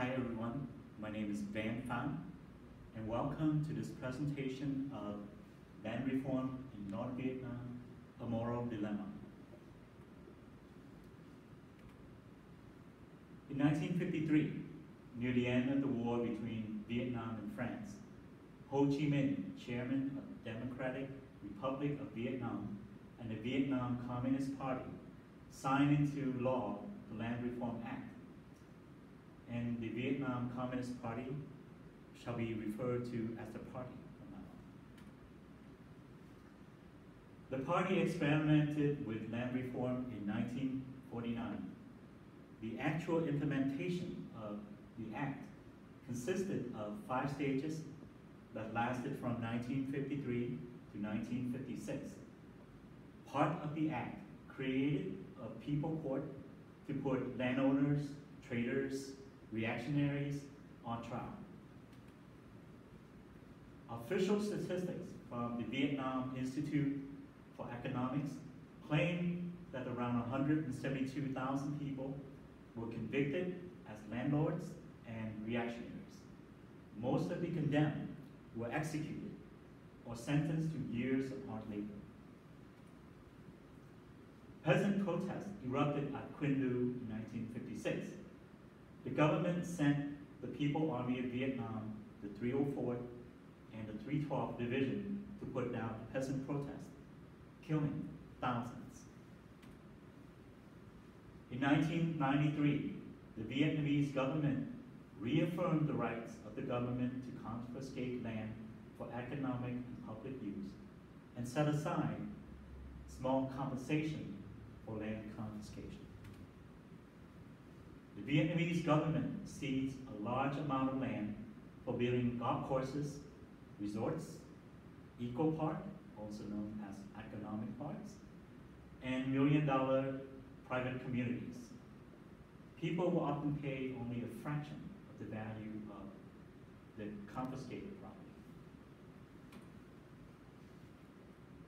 Hi everyone, my name is Van Phan, and welcome to this presentation of Land Reform in North Vietnam, a Moral Dilemma. In 1953, near the end of the war between Vietnam and France, Ho Chi Minh, chairman of the Democratic Republic of Vietnam and the Vietnam Communist Party, signed into law the Land Reform Act. And the Vietnam Communist Party shall be referred to as the party from now on. The party experimented with land reform in 1949. The actual implementation of the act consisted of 5 stages that lasted from 1953 to 1956. Part of the act created a people court to put landowners, traders, reactionaries on trial. Official statistics from the Vietnam Institute for Economics claim that around 172,000 people were convicted as landlords and reactionaries. Most of the condemned were executed or sentenced to years of hard labor. Peasant protests erupted at Quinh Du in 1956. The government sent the People Army of Vietnam, the 304th and the 312th Division to put down the peasant protest, killing thousands. In 1993, the Vietnamese government reaffirmed the rights of the government to confiscate land for economic and public use and set aside small compensation for land confiscation. The Vietnamese government seized a large amount of land for building golf courses, resorts, eco park, also known as economic parks, and million-dollar private communities. People will often pay only a fraction of the value of the confiscated property.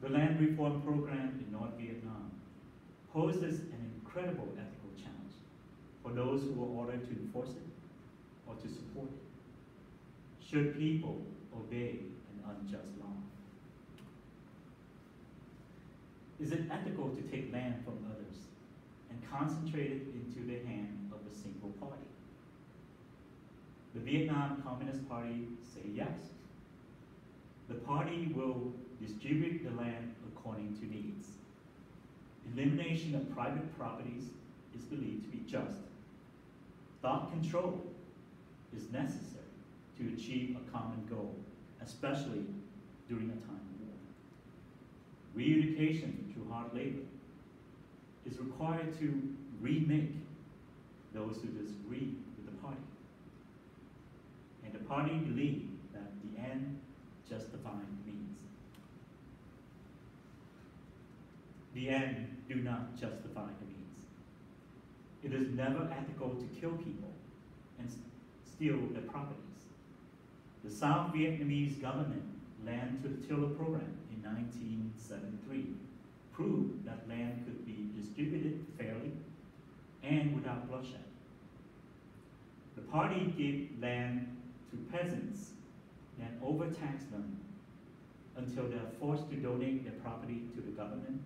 The land reform program in North Vietnam poses an incredible ethical challenge for those who are ordered to enforce it or to support it. Should people obey an unjust law? Is it ethical to take land from others and concentrate it into the hand of a single party? The Vietnam Communist Party say yes. The party will distribute the land according to needs. Elimination of private properties is believed to be just. Thought control is necessary to achieve a common goal, especially during a time of war. Re-education through hard labor is required to remake those who disagree with the party. And the party believe that the end justifies the means. The end do not justify the means. It is never ethical to kill people and steal their properties. The South Vietnamese government land to the tiller program in 1973 proved that land could be distributed fairly and without bloodshed. The party gave land to peasants and overtaxed them until they are forced to donate their property to the government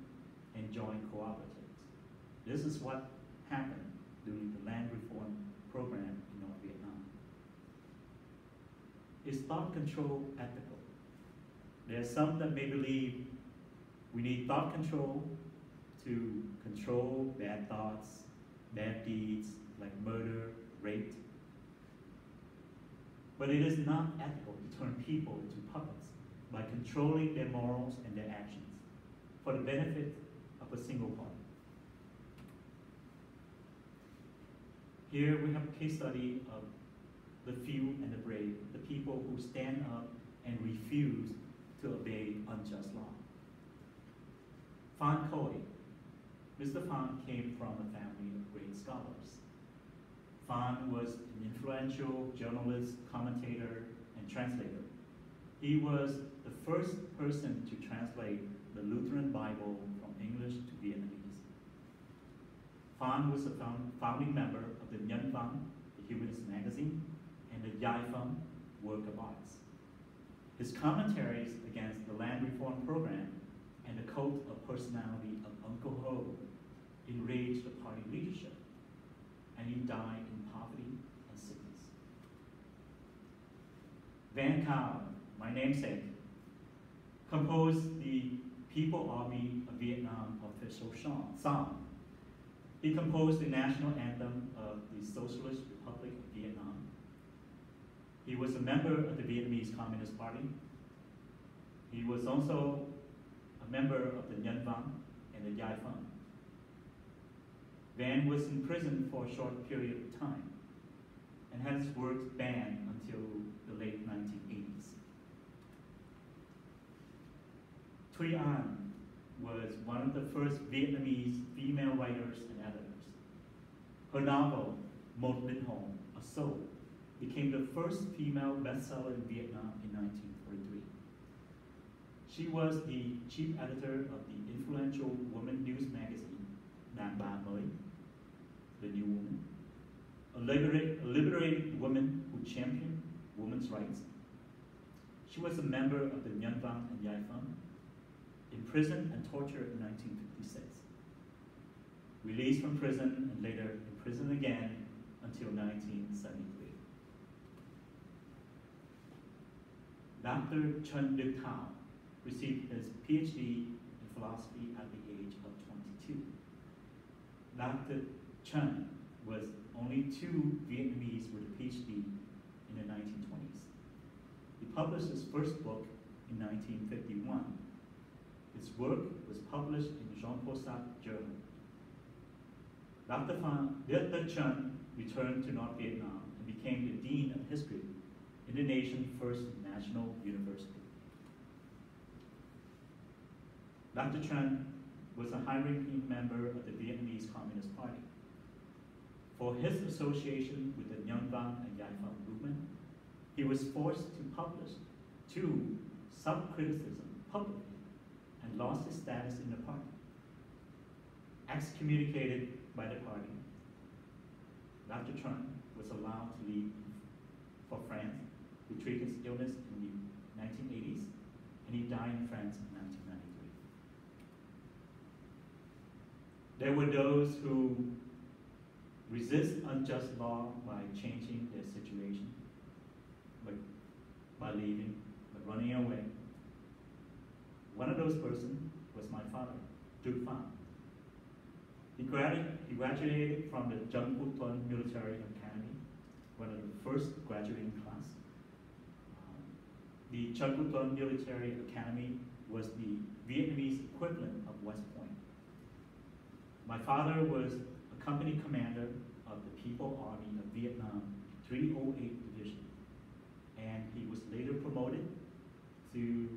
and join cooperatives. This is what happened during the land reform program in North Vietnam. Is thought control ethical? There are some that may believe we need thought control to control bad thoughts, bad deeds like murder, rape. But it is not ethical to turn people into puppets by controlling their morals and their actions for the benefit of a single party. Here we have a case study of the few and the brave, the people who stand up and refuse to obey unjust law. Phan Khoi. Mr. Phan came from a family of great scholars. Phan was an influential journalist, commentator, and translator. He was the first person to translate the Lutheran Bible from English to Vietnamese. Phan was a founding member of the Nhân Văn, the Humanist magazine, and the Yai Feng work of arts. His commentaries against the land reform program and the cult of personality of Uncle Ho enraged the party leadership, and he died in poverty and sickness. Van Cao, my namesake, composed the People Army of Vietnam official song. He composed the national anthem of the Socialist Republic of Vietnam. He was a member of the Vietnamese Communist Party. He was also a member of the Nhân Văn and the Yai Feng. Van was in prison for a short period of time and had his works banned until the late 1980s. Thuy An was one of the first Vietnamese female writers and editors. Her novel, Một Linh Hồn, A Soul, became the first female bestseller in Vietnam in 1943. She was the chief editor of the influential woman news magazine, Đàn Bà Mới, The New Woman, a liberated woman who championed women's rights. She was a member of the Nhân Văn and Yai Feng, imprisoned and tortured in 1956. Released from prison and later imprisoned again until 1973. Dr. Chen Đức Thao received his PhD in philosophy at the age of 22. Dr. Chen was only two Vietnamese with a PhD in the 1920s. He published his first book in 1951. His work was published in Jean-Paul Sartre Journal. Dr. Chen returned to North Vietnam and became the Dean of History in the nation's first national university. Dr. Chen was a high-ranking member of the Vietnamese Communist Party. For his association with the Nhân Văn and Yai Feng movement, he was forced to publish two self-criticism publicly and lost his status in the party. Excommunicated by the party, Dr. Chen was allowed to leave for France to treat his illness in the 1980s, and he died in France in 1993. There were those who resist unjust law by changing their situation, by leaving, by running away. One of those persons was my father, Duc Phan. He graduated from the Trung Quốc Tuần Military Academy, one of the first graduating class. The Trung Quốc Tuần Military Academy was the Vietnamese equivalent of West Point. My father was a company commander of the People Army of Vietnam 308 Division, and he was later promoted to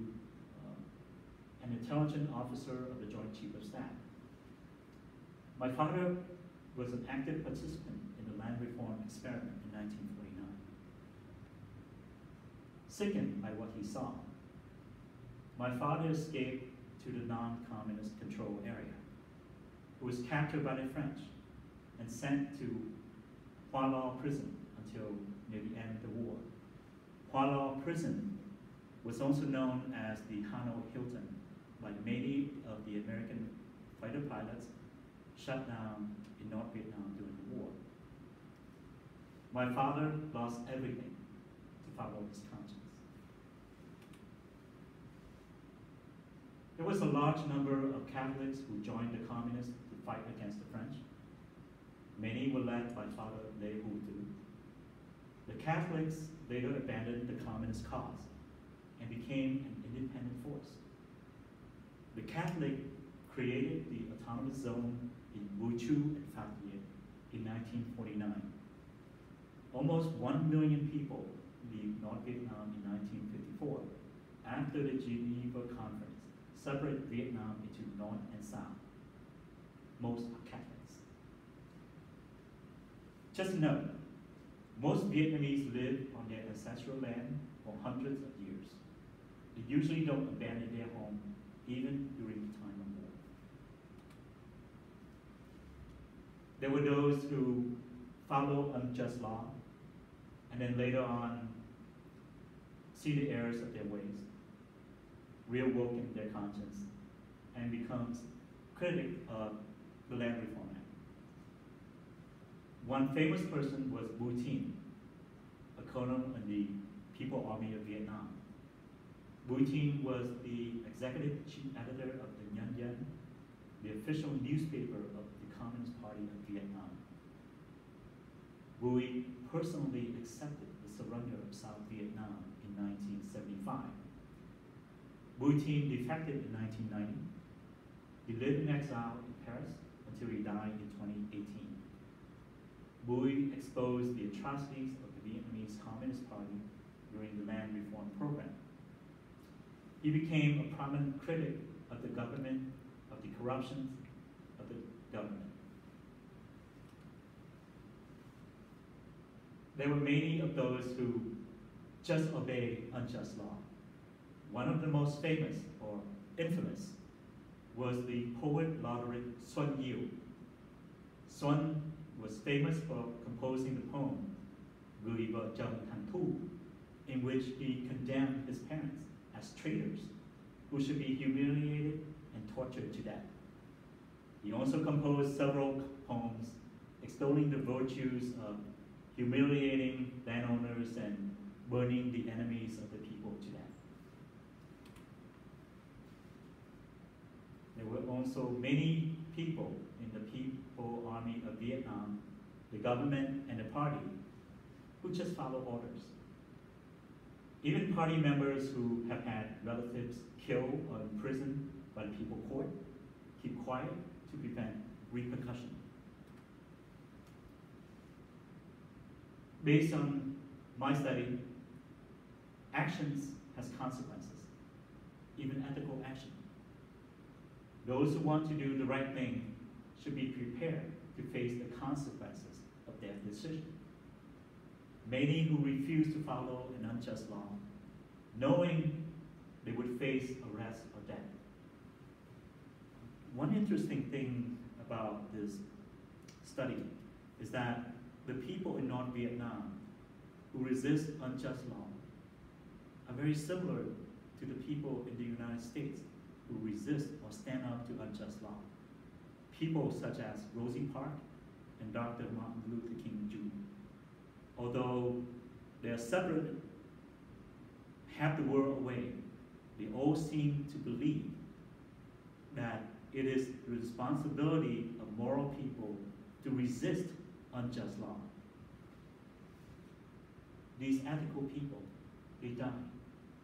an intelligence officer of the Joint Chief of Staff. My father was an active participant in the land reform experiment in 1949. Sickened by what he saw, my father escaped to the non-communist control area. He was captured by the French and sent to Hoa Lo prison until near the end of the war. Hoa Lo prison was also known as the Hanoi Hilton by many of the American fighter pilots shut down in North Vietnam during the war. My father lost everything to follow his conscience. There was a large number of Catholics who joined the communists to fight against the French. Many were led by Father Le Hou Tu. The Catholics later abandoned the communist cause and became an independent force. The Catholic created the autonomous zone in Vu Chu and Phan Thien in 1949. Almost 1 million people leave North Vietnam in 1954 after the Geneva Conference separated Vietnam into North and South. Most are Catholics. Just note, most Vietnamese live on their ancestral land for hundreds of years. They usually don't abandon their home even during the time of war. There were those who follow unjust law, and then later on see the errors of their ways, reawaken their conscience, and becomes critic of the Land Reform Act. One famous person was Wu Tin, a colonel in the People Army of Vietnam. Wu Tin was the executive chief editor of the Nhân Dân, the official newspaper of the Communist Party of Vietnam. Wu personally accepted the surrender of South Vietnam in 1975. Wu Tin defected in 1990. He lived in exile in Paris until he died in 2018. Wu exposed the atrocities of the Vietnamese Communist Party during the land reform program. He became a prominent critic of the government, of the corruption of the government. There were many of those who just obeyed unjust law. One of the most famous or infamous was the poet laureate Xuân Diệu. Xuân was famous for composing the poem Gửi vợ chồng thằng Thu, in which he condemned his parents as traitors who should be humiliated and tortured to death. He also composed several poems extolling the virtues of humiliating landowners and burning the enemies of the people to death. There were also many people in the People Army of Vietnam, the government and the party, who just follow orders. Even party members who have had relatives killed or imprisoned by the People Court keep quiet to prevent repercussion. Based on my study, actions has consequences, even ethical action. Those who want to do the right thing should be prepared to face the consequences of their decision. Many who refuse to follow an unjust law, knowing they would face arrest or death. One interesting thing about this study is that the people in North Vietnam who resist unjust law are very similar to the people in the United States who resist or stand up to unjust law. People such as Rosie Park and Dr. Martin Luther King Jr. Although they are separated half the world away, they all seem to believe that it is the responsibility of moral people to resist unjust law. These ethical people, they die,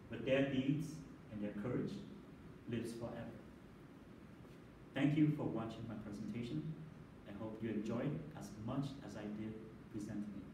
but their deeds and their courage lives forever. Thank you for watching my presentation. I hope you enjoyed as much as I did presenting it.